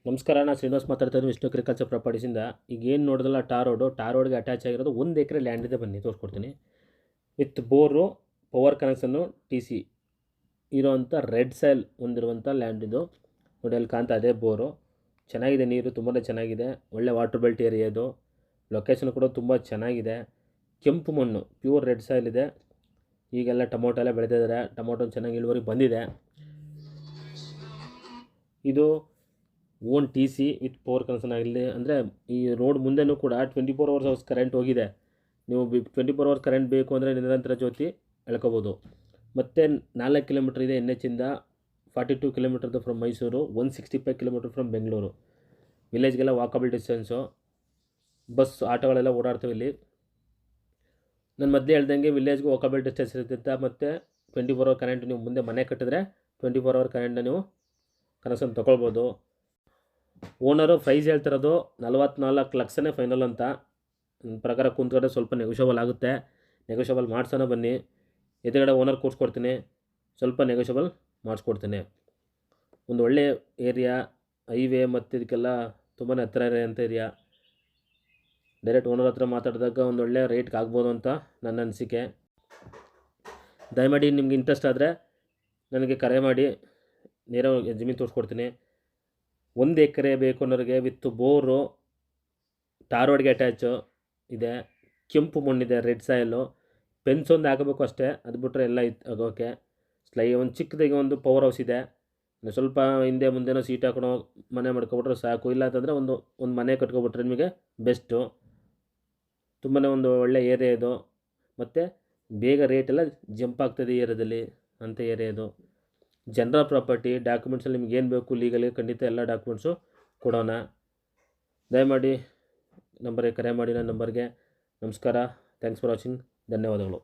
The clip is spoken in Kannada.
ನಮಸ್ಕಾರ, ನಾನು ಶ್ರೀನಿವಾಸ್ ಮಾತಾಡ್ತಾ ಇದ್ದೀನಿ ವಿಷ್ಣು ಅಗ್ರಿಕಲ್ಚರ್ ಪ್ರಾಪರ್ಟೀಸಿಂದ. ಈಗ ಏನು ನೋಡಿದ್ರಲ್ಲ ಟಾರ್ ರೋಡ್ಗೆ ಅಟ್ಯಾಚ್ ಆಗಿರೋದು 1 ಎಕರೆ ಲ್ಯಾಂಡ್ ಇದೆ. ಬನ್ನಿ ತೋರಿಸ್ಕೊಡ್ತೀನಿ. With bore, power connection, T C ಇರೋವಂಥ ರೆಡ್ ಸೈಲ್ ಹೊಂದಿರುವಂಥ ಲ್ಯಾಂಡ್ ಇದು. ನೋಡಿ ಅಲ್ಲಿ ಕಾಣ್ತಾ ಅದೇ ಬೋರು. ಚೆನ್ನಾಗಿದೆ, ನೀರು ತುಂಬಾ ಚೆನ್ನಾಗಿದೆ. ಒಳ್ಳೆ ವಾಟರ್ ಬೆಲ್ಟ್ ಏರಿಯಾ ಇದು. ಲೊಕೇಶನ್ ಕೂಡ ತುಂಬ ಚೆನ್ನಾಗಿದೆ. ಕೆಂಪು ಮಣ್ಣು, ಪ್ಯೂರ್ ರೆಡ್ ಸಾಯಿಲ್ ಇದೆ. ಈಗೆಲ್ಲ ಟೊಮೊಟೊ ಎಲ್ಲ ಬೆಳೆದಿದ್ದಾರೆ. ಟೊಮೊಟೊ ಚೆನ್ನಾಗಿ ಇಳುವರಿ ಬಂದಿದೆ. ಇದು own T C with power connection ಆಗಲಿ. ಅಂದರೆ ಈ ರೋಡ್ ಮುಂದೆನೂ ಕೂಡ 24 hours ಕರೆಂಟ್ ಹೋಗಿದೆ. ನೀವು 24 hours ಕರೆಂಟ್ ಬೇಕು ಅಂದರೆ ನಿರಂತರ ಜ್ಯೋತಿ ಎಳ್ಕೊಬೋದು. ಮತ್ತು 4 ಕಿಲೋಮೀಟ್ರ್ ಇದೆ ಎನ್ ಎಚ್ಚಿಂದ. 42 ಕಿಲೋಮೀಟರ್ದು from Mysuru, 165 kilometre from Bengaluru. ವಿಲೇಜ್ಗೆಲ್ಲ ವಾಕಬಲ್ ಡಿಸ್ಟೆನ್ಸು. ಬಸ್ ಆಟೋಗಳೆಲ್ಲ ಓಡಾಡ್ತವೆ ಇಲ್ಲಿ. ನಾನು ಮೊದಲೇ ಹೇಳ್ದಂಗೆ ವಿಲೇಜ್ಗೆ ವಾಕಬಲ್ ಡಿಸ್ಟೆನ್ಸ್ ಇರುತ್ತೆ. ಮತ್ತು 24 hour ಕರೆಂಟ್ ನೀವು ಮುಂದೆ ಮನೆ ಕಟ್ಟಿದ್ರೆ 24 hour ಕರೆಂಟ್ನ ನೀವು ಕನೆಕ್ಷನ್ ತೊಗೊಳ್ಬೋದು. ಓನರು ಪ್ರೈಸ್ ಹೇಳ್ತಿರೋದು 44 ಲಕ್ಷನೇ ಫೈನಲ್ ಅಂತ. ನನ್ನ ಪ್ರಕಾರ ಕುಂತ್ಕೊಂಡ್ರೆ ಸ್ವಲ್ಪ ನೆಗೋಷಿಯಬಲ್ ಆಗುತ್ತೆ. ನೆಗೋಷಿಯಬಲ್ ಮಾಡ್ಸೋಣ ಬನ್ನಿ. ಎದುರುಗಡೆ ಓನರ್ ಕೂರಿಸ್ಕೊಡ್ತೀನಿ, ಸ್ವಲ್ಪ ನೆಗೋಷಿಯಬಲ್ ಮಾಡಿಸ್ಕೊಡ್ತೀನಿ. ಒಂದು ಒಳ್ಳೆಯ ಏರಿಯಾ, ಹೈವೇ ಮತ್ತು ಇದಕ್ಕೆಲ್ಲ ತುಂಬಾ ಹತ್ತಿರ ಇರೋಂಥ ಏರಿಯಾ. ಡೈರೆಕ್ಟ್ ಓನರ್ ಹತ್ರ ಮಾತಾಡಿದಾಗ ಒಂದು ಒಳ್ಳೆ ರೇಟ್ಗೆ ಆಗ್ಬೋದು ಅಂತ ನನ್ನ ಅನಿಸಿಕೆ. ದಯಮಾಡಿ ನಿಮ್ಗೆ ಇಂಟ್ರೆಸ್ಟ್ ಆದರೆ ನನಗೆ ಕರೆ ಮಾಡಿ, ನೇರವಾಗಿ ಜಮೀನು ತೋರಿಸ್ಕೊಡ್ತೀನಿ. 1 ಎಕರೆ ಬೇಕು ಅನ್ನೋರಿಗೆ ವಿತ್ ಬೋರು, ಟಾರ್ ರೋಡ್ಗೆ ಅಟ್ಯಾಚು ಇದೆ. ಕೆಂಪು ಮಣ್ಣಿದೆ, ರೆಡ್ ಸಾಯಿಲು. ಫೆನ್ಸ್ ಒಂದು ಹಾಕಬೇಕು ಅಷ್ಟೇ, ಅದು ಬಿಟ್ಟರೆ ಎಲ್ಲ ಆಗೋಕೆ. ಒಂದು ಚಿಕ್ಕದಾಗಿ ಒಂದು ಪವರ್ ಹೌಸ್ ಇದೆ. ಸ್ವಲ್ಪ ಹಿಂದೆ ಮುಂದೆನೋ ಸೀಟ್ ಹಾಕೊಂಡು ಮನೆ ಮಾಡ್ಕೊಬಿಟ್ರೆ ಸಾಕು. ಇಲ್ಲ ಅಂತಂದರೆ ಒಂದು ಮನೆ ಕಟ್ಕೊಬಿಟ್ರೆ ನಿಮಗೆ ಬೆಸ್ಟು. ತುಂಬಾ ಒಂದು ಒಳ್ಳೆ ಏರಿಯಾ ಇದು. ಮತ್ತು ಬೇಗ ರೇಟೆಲ್ಲ ಜಂಪ್ ಆಗ್ತದೆ ಈ ಏರಿಯಾದಲ್ಲಿ ಅಂಥ ಏರಿಯಾ ಇದು. ಜನರಲ್ ಪ್ರಾಪರ್ಟಿ ಡಾಕ್ಯುಮೆಂಟ್ಸಲ್ಲಿ ನಿಮ್ಗೆ ಏನು ಬೇಕು ಲೀಗಲಿ ಖಂಡಿತ ಎಲ್ಲ ಡಾಕ್ಯುಮೆಂಟ್ಸು ಕೊಡೋಣ. ದಯಮಾಡಿ ನಂಬರ್ಗೆ ಕರೆ ಮಾಡಿ. ನನ್ನ ನಂಬರ್ಗೆ. ನಮಸ್ಕಾರ, ಥ್ಯಾಂಕ್ಸ್ ಫಾರ್ ವಾಚಿಂಗ್, ಧನ್ಯವಾದಗಳು.